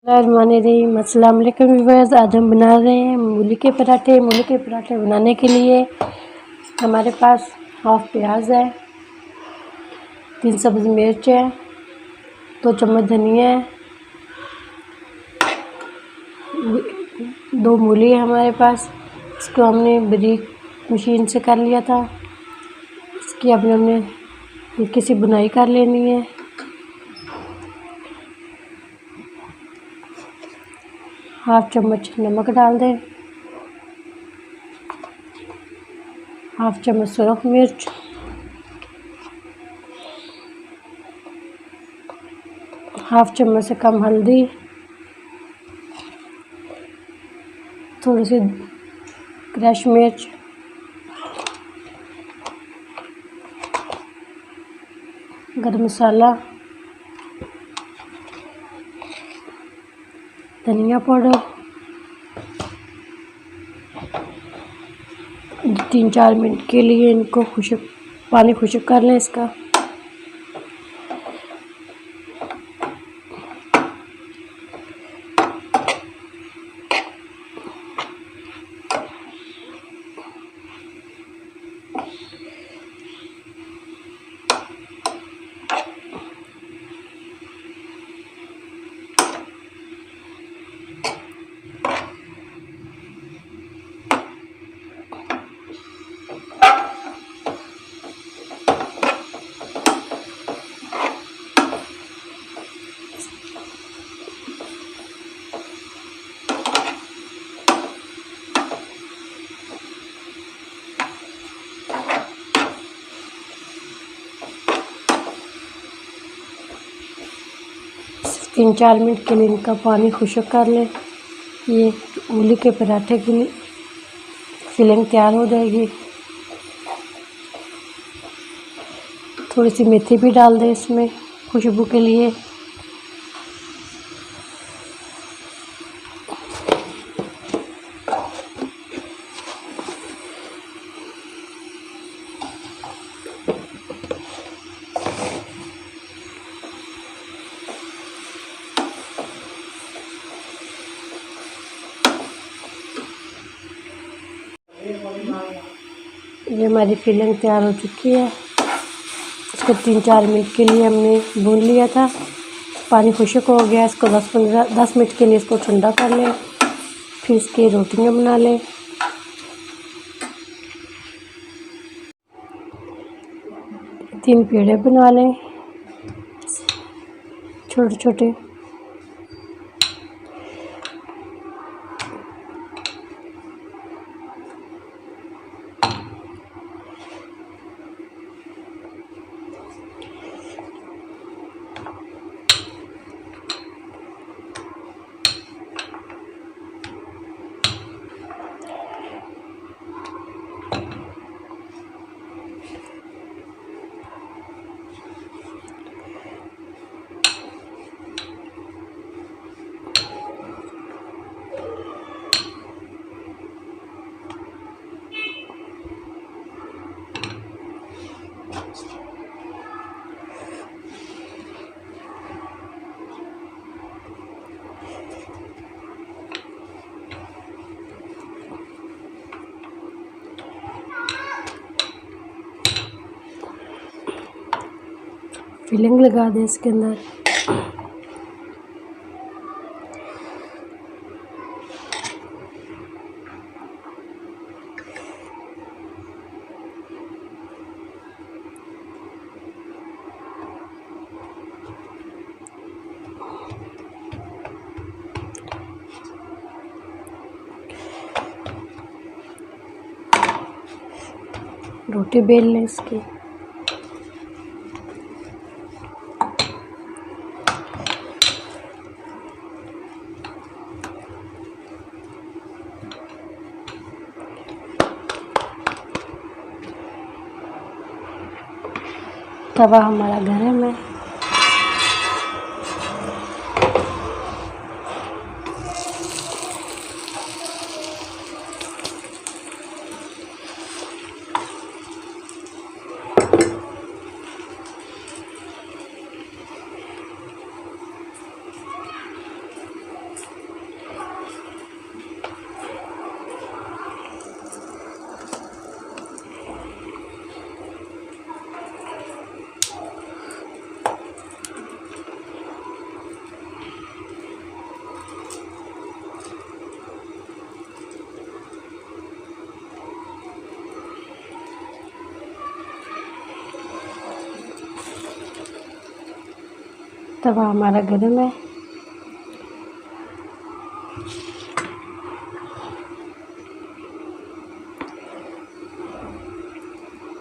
बिस्मिल्लाहिर्रहमानिर्रहीम। अस्सलाम वालेकुम व्यूअर्स। आज हम बना रहे हैं मूली के पराठे। मूली के पराठे बनाने के लिए हमारे पास हाफ प्याज है, 3 सब्ज़ मिर्च है, 2 चम्मच धनिया है, 2 मूली है हमारे पास। इसको हमने बारीक मशीन से कर लिया था। इसकी अब हमने हल्की सी बुनाई कर लेनी है। हाफ चम्मच नमक डाल दें, हाफ चम्मच सुरख मिर्च, हाफ चम्मच से कम हल्दी, थोड़ी सी क्रश मिर्च, गरम मसाला, धनिया पाउडर, 3-4 मिनट के लिए इनको पानी खुश्क कर लें इसका। तीन 4 मिनट के लिए इनका पानी खुश्क कर लें। ये मूली के पराठे के लिए फिलिंग तैयार हो जाएगी। थोड़ी सी मेथी भी डाल दें इसमें खुशबू के लिए। ये हमारी फिलिंग तैयार हो चुकी है। इसको 3-4 मिनट के लिए हमने भून लिया था। पानी खुश्क हो गया। इसको 10 मिनट के लिए इसको ठंडा कर लें, फिर इसकी रोटियां बना लें। तीन पेड़े बना लें छोटे छोटे। फिलिंग लगा दें इसके अंदर। रोटी बेल लें इसकी। तवा हमारा गरम है। तवा हमारा गर्म है।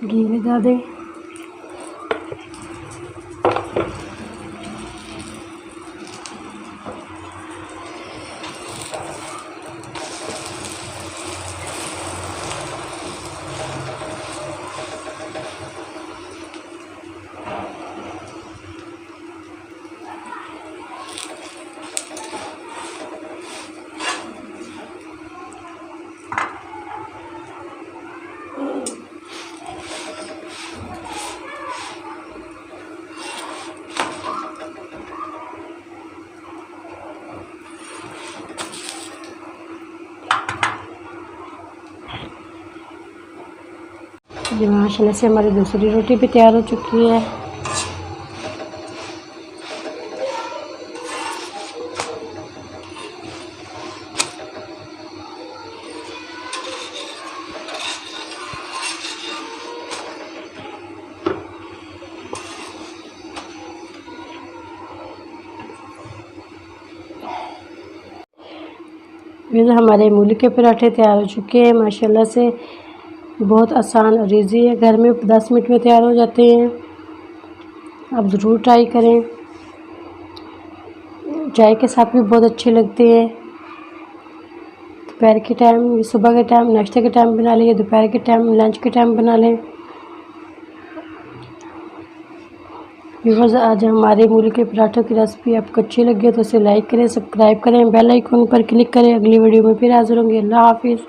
घी लगा दें। जी माशाल्लाह से हमारी दूसरी रोटी भी तैयार हो चुकी है। ये हमारे मूली के पराठे तैयार हो चुके हैं। माशाल्लाह से बहुत आसान और ईज़ी है, घर में 10 मिनट में तैयार हो जाते हैं। आप ज़रूर ट्राई करें। चाय के साथ भी बहुत अच्छे लगते हैं। दोपहर के टाइम, सुबह के टाइम नाश्ते के टाइम बना लें, दोपहर के टाइम लंच के टाइम बना लें। व्यूअर्स, आज हमारे मूली के पराठों की रेसिपी आपको अच्छी लगी तो इसे लाइक करें, सब्सक्राइब करें, बेल आइकन पर क्लिक करें। अगली वीडियो में फिर हाज़िर होंगे। अल्लाह हाफिज़।